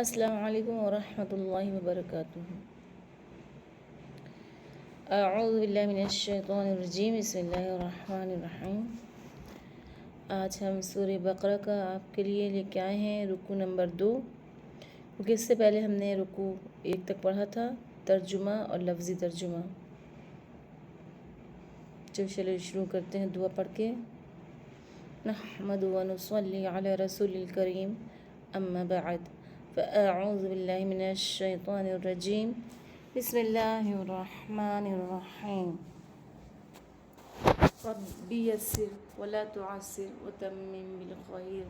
السلام علیکم ورحمۃ اللہ وبرکاتہ۔ اعوذ باللہ من الشیطان الرجیم، بسم اللہ الرحمن الرحیم۔ آج ہم سورہ بقرہ کا آپ کے لیے لے کے آئے ہیں رکوع نمبر 2، کیونکہ اس سے پہلے ہم نے رکوع 1 تک پڑھا تھا، ترجمہ اور لفظی ترجمہ۔ چلو شروع کرتے ہیں دعا پڑھ کے۔ نحمد و نصلی علی رسول الکریم، اما بعد فاعوذ باللہ من الشیطان الرجیم، بسم اللہ الرحمن الرحیم۔ رب یسر ولا تعسر وتمم بالخیر،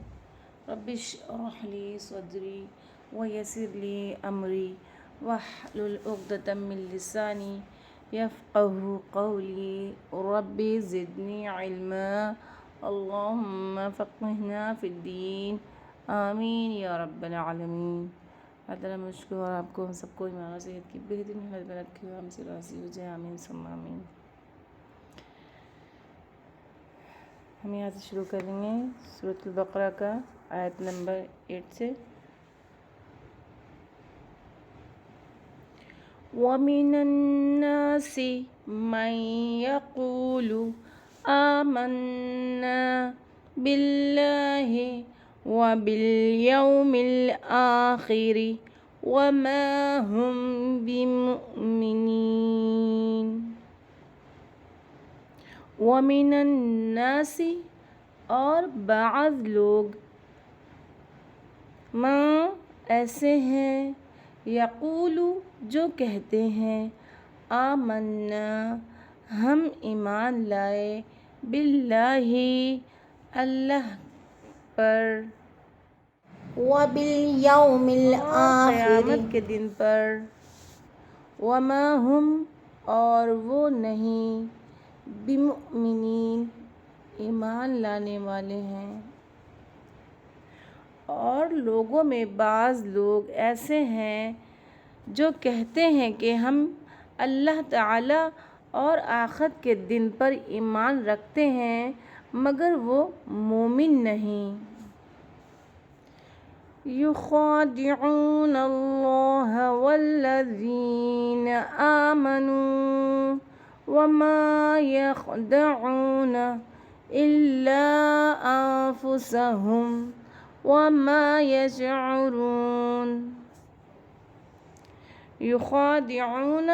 رب اشرح لی صدری ویسر لی امری واحلل عقدۃ من لسانی یفقہوا قولی، رب زدنی علما، اللہم فقہنا فی الدین، آمین یا رب العالمین۔ اللہ تعالیٰ مجھ کو اور آپ کو ہم سب کو ایمان و صحت کی بہترین حالت میں رکھے اور ہم سے راضی ہو جائے، آمین ثم آمین۔ ہم یہاں سے شروع کریں گے سورۃ البقرہ کا آیت نمبر 8 سے۔ وَمِنَ النَّاسِ مَن يَقُولُ آمَنَّا بِاللَّهِ وَبِالْيَوْمِ الْآخِرِ وَمَا هُمْ بِمُؤْمِنِينَ۔ وَمِنَ النَّاسِ اور بعض لوگ، مَن ایسے ہیں، یقول جو کہتے ہیں، آمنا ہم ایمان لائے، باللہ اللہ پر، وَبِالْيَوْمِ الْآخِرِ قیامت کے دن پر، وما ہم اور وہ نہیں، بمؤمنین ایمان لانے والے ہیں۔ اور لوگوں میں بعض لوگ ایسے ہیں جو کہتے ہیں کہ ہم اللہ تعالیٰ اور آخرت کے دن پر ایمان رکھتے ہیں، مگر وہ مومن نہیں۔ یخادعون اللہ والذین آمنوا وما یخدعون الا انفسهم وما یشعرون۔ یخادعون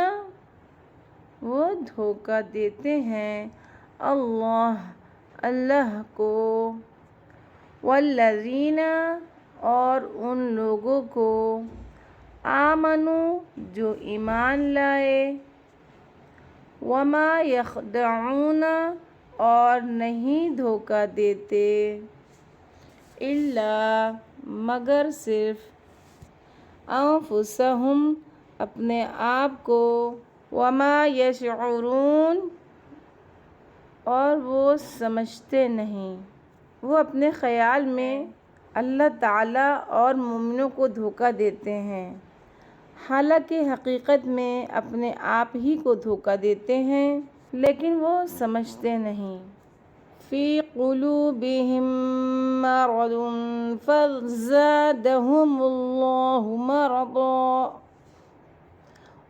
وہ دھوکہ دیتے ہیں، اللہ کو، والذین اور ان لوگوں کو، آمنوا جو ایمان لائے، وما یخدعون اور نہیں دھوکہ دیتے، الا مگر صرف، انفسہم اپنے آپ کو، وما یشعرون اور وہ سمجھتے نہیں۔ وہ اپنے خیال میں اللہ تعالیٰ اور مومنوں کو دھوکہ دیتے ہیں، حالانکہ حقیقت میں اپنے آپ ہی کو دھوکہ دیتے ہیں، لیکن وہ سمجھتے نہیں۔ فی قلوبہم مرض فزادہم اللہ مرضا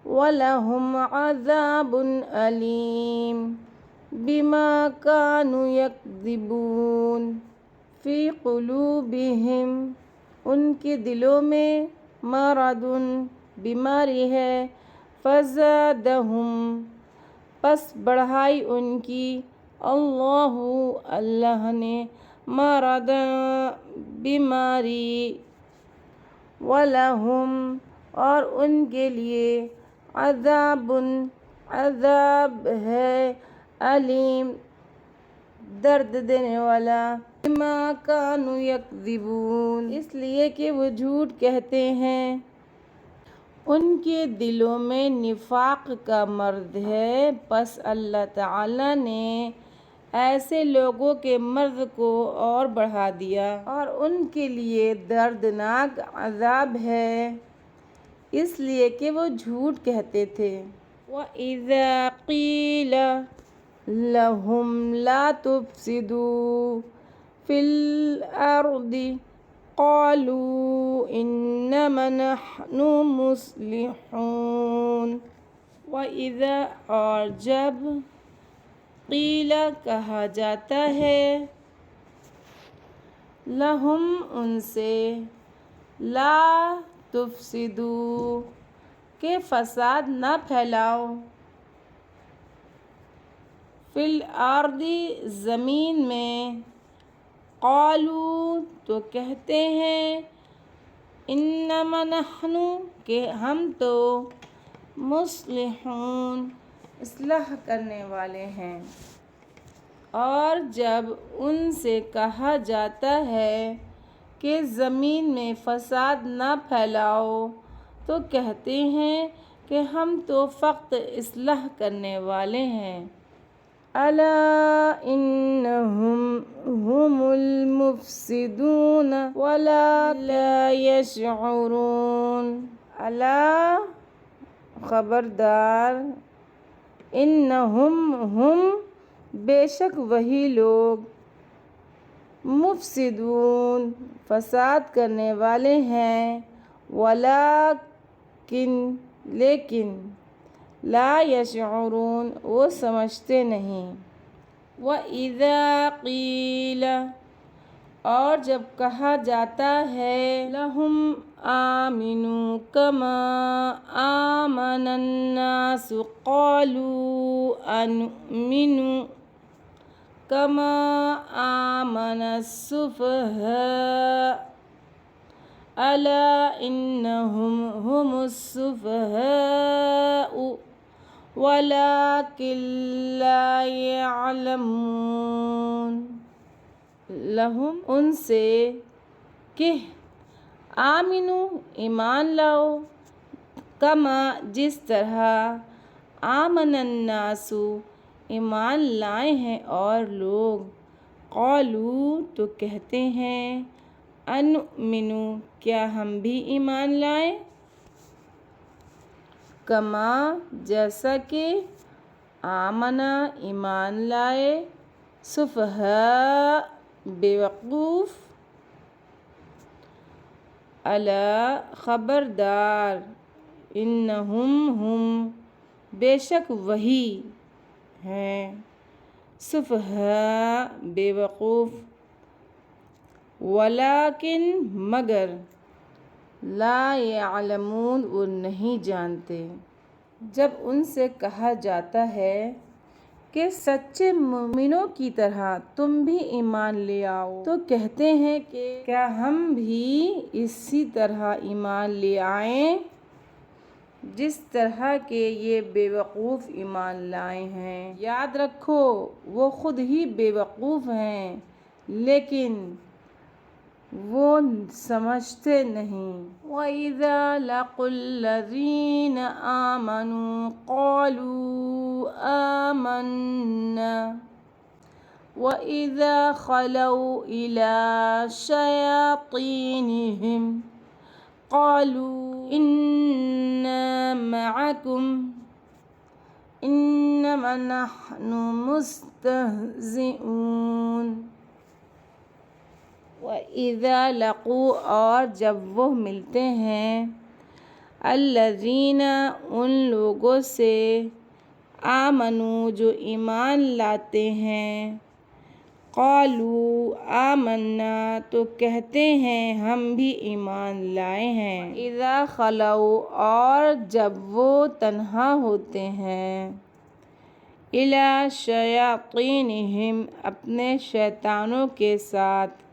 وَلَهُمْ عَذَابٌ أَلِيمٌ بِمَا كَانُوا يَكْذِبُونَ۔ فی قلوبہم ان کے دلوں میں، مرض بیماری ہے، فزادہم پس بڑھائی ان کی، اللہ نے، مرضا بیماری، وَلَهُمْ اور ان کے لیے، عذاب ہے، علیم درد دینے والا، بما كانوا یکذبون اس لیے کہ وہ جھوٹ کہتے ہیں۔ ان کے دلوں میں نفاق کا مرض ہے، پس اللہ تعالیٰ نے ایسے لوگوں کے مرض کو اور بڑھا دیا، اور ان کے لیے دردناک عذاب ہے، اس لیے کہ وہ جھوٹ کہتے تھے۔ وَإِذَا قِيلَ لَهُمْ لَا تُفْسِدُوا فِي الْأَرْضِ قالوا انما نحن مصلحون۔ وَإِذَا اور جب قیل کہا جاتا ہے لہم ان سے لا تفسدوا کہ فساد نہ پھیلاؤ فی الارض زمین میں قالوا تو کہتے ہیں انما نحن کہ ہم تو مصلحون اصلاح کرنے والے ہیں۔ اور جب ان سے کہا جاتا ہے کہ زمین میں فساد نہ پھیلاؤ تو کہتے ہیں کہ ہم تو فقط اصلاح کرنے والے ہیں۔ الا انہم هم المفسدون ولكن لا يشعرون۔ الا خبردار انہم ہم بے شک وہی لوگ مفسدون فساد کرنے والے ہیں ولیکن لیکن لا یشعرون وہ سمجھتے نہیں۔ وَإِذَا قِیلَ اور جب کہا جاتا ہے لَهُمْ آمِنُوا كَمَا آمَنَ النَّاسُ قَالُوا أَنُؤْمِنُ كَمَا آمَنَ السُّفَهَاءُ أَلَا إِنَّهُمْ هُمُ السُّفَهَاءُ وَلَكِن لَا يَعْلَمُونَ۔ لہم ان سے کہ آمنو ایمان لاؤ کما جس طرح آمن الناس ایمان لائے ہیں اور لوگ قالوا تو کہتے ہیں انؤمنو کیا ہم بھی ایمان لائیں کما جیسا کہ آمنا ایمان لائے سفہاء بیوقوف الا خبردار انہم ہم بے شک وہی ہیں سفہاء بیوقوف ولیکن مگر لا یعلمون وہ نہیں جانتے۔ جب ان سے کہا جاتا ہے کہ سچے مومنوں کی طرح تم بھی ایمان لے آؤ تو کہتے ہیں کہ کیا ہم بھی اسی طرح ایمان لے آئیں جس طرح کہ یہ بیوقوف ایمان لائے ہیں۔ یاد رکھو وہ خود ہی بیوقوف ہیں لیکن وہ سمجھتے نہیں۔ وَإِذَا لَقُوا الَّذِينَ آمَنُوا قَالُوا آمَنَّا وَإِذَا خَلَوْا إِلَىٰ شَيَاطِينِهِمْ قَالُوا إِنَّا مَعَكُمْ إِنَّمَا نَحْنُ مُسْتَهْزِئُونَ۔ وَإِذَا لَقُوا اور جب وہ ملتے ہیں الَّذِينَ ان لوگوں سے آمنوا جو ایمان لاتے ہیں قالوا آمنا تو کہتے ہیں ہم بھی ایمان لائے ہیں اذا خلوا اور جب وہ تنہا ہوتے ہیں الی شیاطینہم اپنے شیطانوں کے ساتھ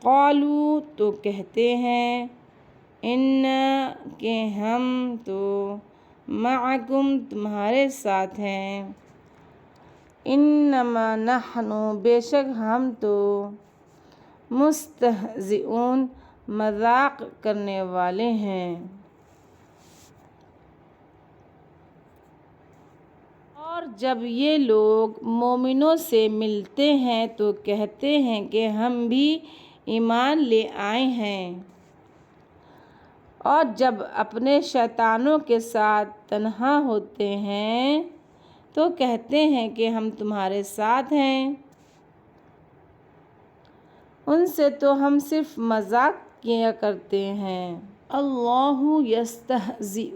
قالوا تو کہتے ہیں انا کہ ہم تو معکم تمہارے ساتھ ہیں انما نحن بے شک ہم تو مستہزئون مذاق کرنے والے ہیں۔ اور جب یہ لوگ مومنوں سے ملتے ہیں تو کہتے ہیں کہ ہم بھی ایمان لے آئے ہیں اور جب اپنے شیطانوں کے ساتھ تنہا ہوتے ہیں تو کہتے ہیں کہ ہم تمہارے ساتھ ہیں ان سے تو ہم صرف مذاق کیا کرتے ہیں۔ اللہ یستہزئ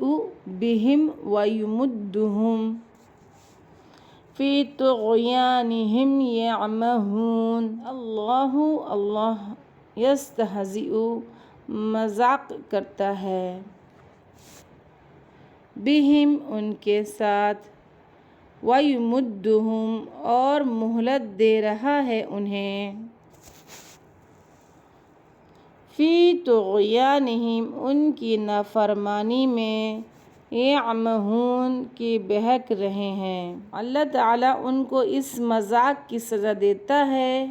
بہم ویمدہم فی طغیانہم یعمہون۔ اللہ یستہزئ مذاق کرتا ہے، بہم ان کے ساتھ، ویمدہم اور مہلت دے رہا ہے انہیں، فی طغیانہم ان کی نافرمانی میں، یعمہون کہ بہک رہے ہیں۔ اللہ تعالیٰ ان کو اس مذاق کی سزا دیتا ہے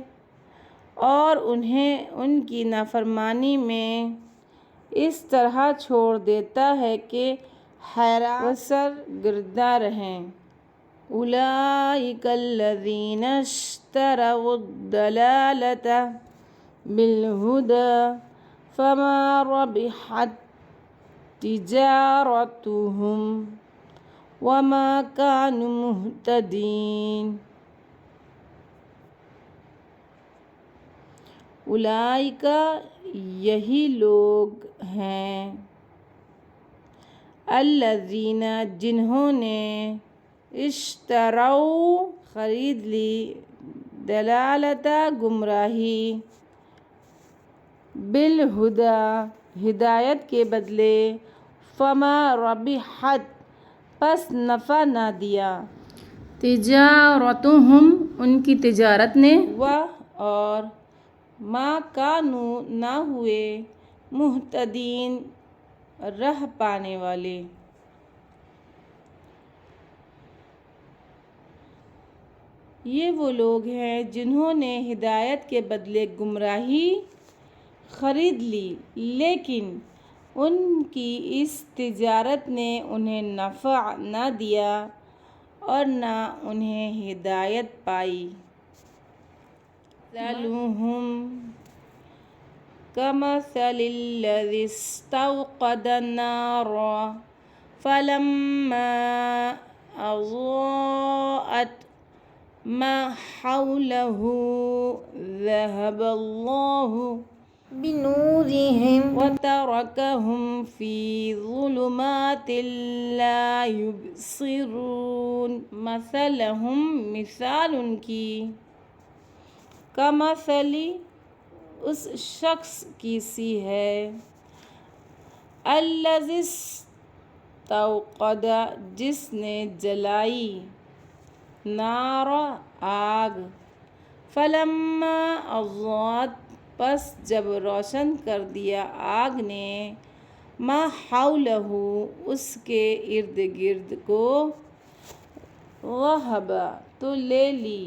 اور انہیں ان کی نافرمانی میں اس طرح چھوڑ دیتا ہے کہ حیران و سرگرداں رہیں۔ اولئک الذین اشتروا الضلالۃ بالہدی فما ربحت تجارتہم وما کانوا مہتدین۔ اولئک یہی لوگ ہیں، الذین جنہوں نے اشتروا خرید لی، ضلالۃ گمراہی، بالہدی ہدایت کے بدلے، فما ربحت پس نفع نہ دیا، تجارتہم ان کی تجارت نے، اور ما کانوا نہ ہوئے، مہتدین راہ پانے والے۔ یہ وہ لوگ ہیں جنہوں نے ہدایت کے بدلے گمراہی خرید لی، لیکن ان کی اس تجارت نے انہیں نفع نہ دیا اور نہ انہیں ہدایت پائی۔ مثلهم كمثل الذي استوقد نارا فلما أضاءت ما حوله ذهب الله بنورهم وتركهم في ظلمات لا يبصرون۔ مثلهم مثال ان کی، کمثلی اس شخص کی سی ہے، الذی استوقد جس نے جلائی، نارا آگ، فلما اضاءت پس جب روشن کر دیا آگ نے، ما حولہ اس کے ارد گرد کو، ذہب تو لے لی،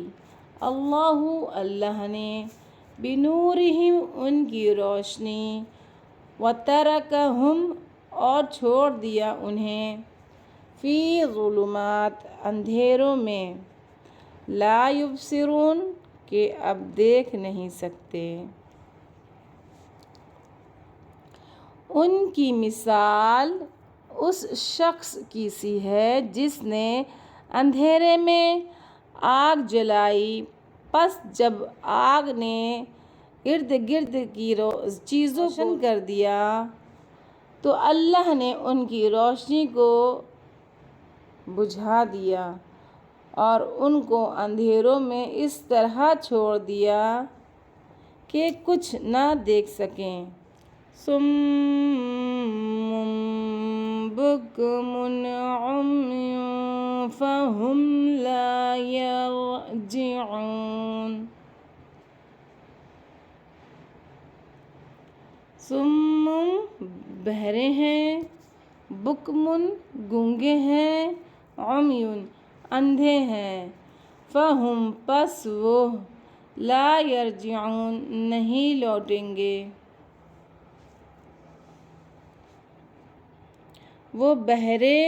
اللہ نے، بنورہم ان کی روشنی، وترکہم اور چھوڑ دیا انہیں، فی ظلمات اندھیروں میں، لا یبصرون کہ اب دیکھ نہیں سکتے۔ ان کی مثال اس شخص کی سی ہے جس نے اندھیرے میں آگ جلائی، پس جب آگ نے ارد گرد کی چیزوں کو روشن کر دیا تو اللہ نے ان کی روشنی کو بجھا دیا اور ان کو اندھیروں میں اس طرح چھوڑ دیا کہ کچھ نہ دیکھ سکیں۔ صم بکم عمی فہم لا یرجعون۔ صم بہرے ہیں، بکم گونگے ہیں، عمی اندھے ہیں، فہم پس وہ، لا یرجعون نہیں لوٹیں گے۔ وہ بہرے،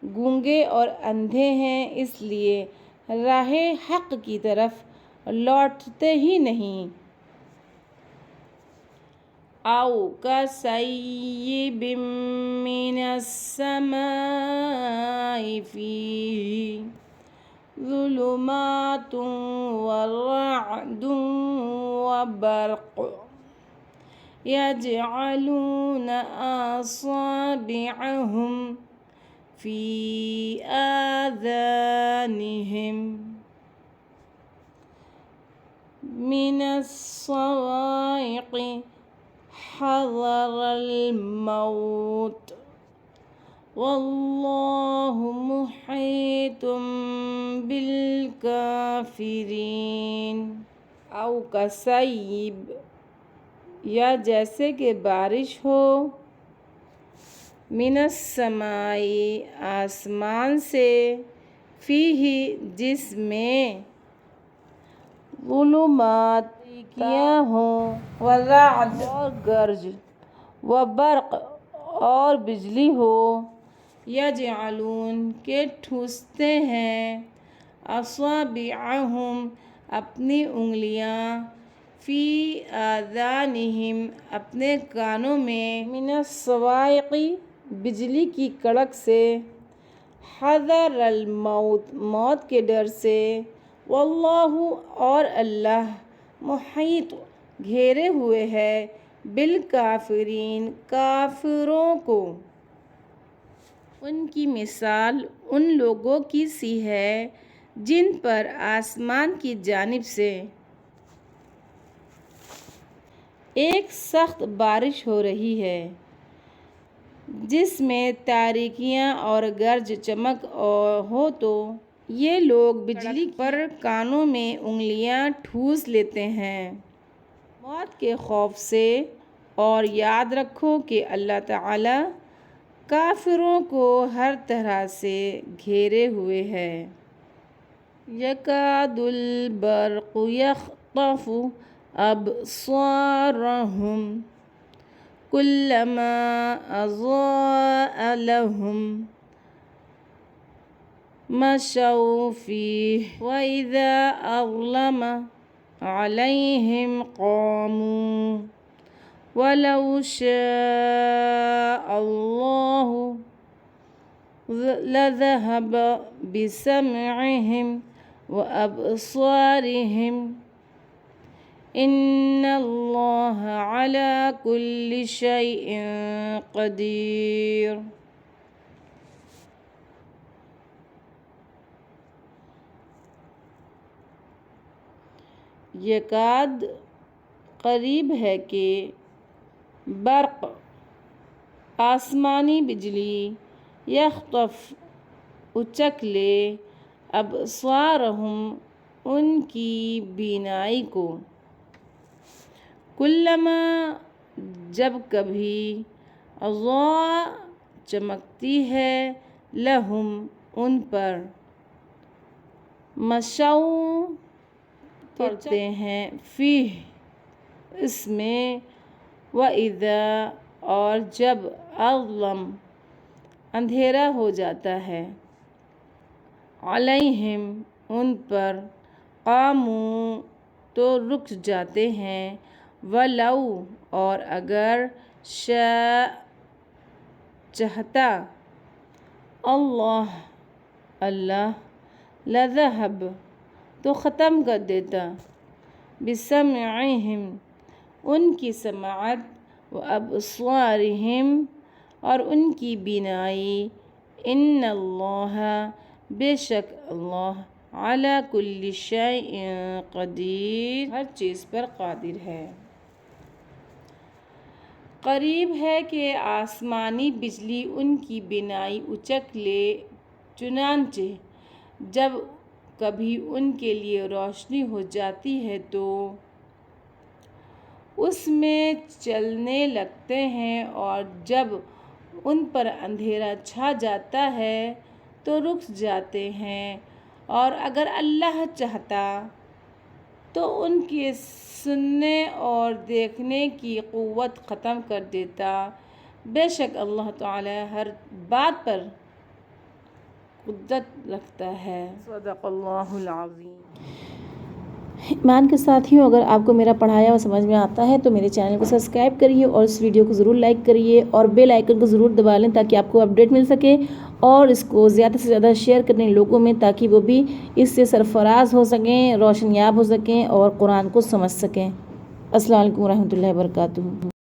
گونگے اور اندھے ہیں اس لیے راہ حق کی طرف لوٹتے ہی نہیں۔ او کصیب من السماء فیہ ظلمات ورعد وبرق يجعلون أصابعهم في آذانهم من الصواعق حذر الموت واللہ محیط بالکافرین۔ او کصیب، یا جیسے کہ بارش ہو، من السماء آسمان سے، فیہ جس میں، ظلمات تاریکیاں ہوں، ورعد اور گرج، وبرق اور بجلی ہو، یجعلون کے ٹھوستے ہیں، اصابعہم اپنی انگلیاں، فی آذانہم اپنے کانوں میں، من الصواعق بجلی کی کڑک سے، حذر الموت موت کے ڈر سے، واللہ اور اللہ، محیط گھیرے ہوئے ہے، بالکافرین کافروں کو۔ ان کی مثال ان لوگوں کی سی ہے جن پر آسمان کی جانب سے ایک سخت بارش ہو رہی ہے، جس میں تاریکیاں اور گرج چمک ہو تو یہ لوگ بجلی پر کانوں میں انگلیاں ٹھوس لیتے ہیں موت کے خوف سے۔ اور یاد رکھو کہ اللہ تعالی کافروں کو ہر طرح سے گھیرے ہوئے ہے۔ یکاد البرق یخطف ابصارہم کلما اضاء لہم مشوا فیہ وإذا أظلم علیہم قاموا ولو شاء اللہ لذهب بسمعهم وأبصارهم إن الله على كل شيء قدير۔ یکاد قریب ہے کہ، برق آسمانی بجلی، یخطف اچک لے، ابصارہم ان کی بینائی کو، کلما جب کبھی، اضاء چمکتی ہے، لہم ان پر، مشوا چلتے ہیں، فیہ اس میں، وإذا اور جب، اظلم اندھیرا ہو جاتا ہے، علیہم ان پر، قاموا تو رک جاتے ہیں، ولو اور اگر، شاء چاہتا، اللہ، لذہب تو ختم کر دیتا، بسمعہم ان کی سماعت، وابصارہم اور ان کی بینائی، ان اللہ بے شک اللہ، علی کل شیء قدیر ہر چیز پر قادر ہے۔ قریب ہے کہ آسمانی بجلی ان کی بینائی اچک لے، چنانچہ جب کبھی ان کے لیے روشنی ہو جاتی ہے تو اس میں چلنے لگتے ہیں، اور جب ان پر اندھیرا چھا جاتا ہے تو رک جاتے ہیں، اور اگر اللہ چاہتا تو ان کے سننے اور دیکھنے کی قوت ختم کر دیتا، بے شک اللہ تعالی ہر بات پر قدرت رکھتا ہے۔ صدق اللہ العظیم۔ ایمان کے ساتھیوں، اگر آپ کو میرا پڑھایا اور سمجھ میں آتا ہے تو میرے چینل کو سبسکرائب کریے اور اس ویڈیو کو ضرور لائک کریے اور بیل آئیکن کو ضرور دبا لیں تاکہ آپ کو اپڈیٹ مل سکے، اور اس کو زیادہ سے زیادہ شیئر کریں لوگوں میں تاکہ وہ بھی اس سے سرفراز ہو سکیں، روشن یاب ہو سکیں اور قرآن کو سمجھ سکیں۔ السلام علیکم ورحمۃ اللہ وبرکاتہ۔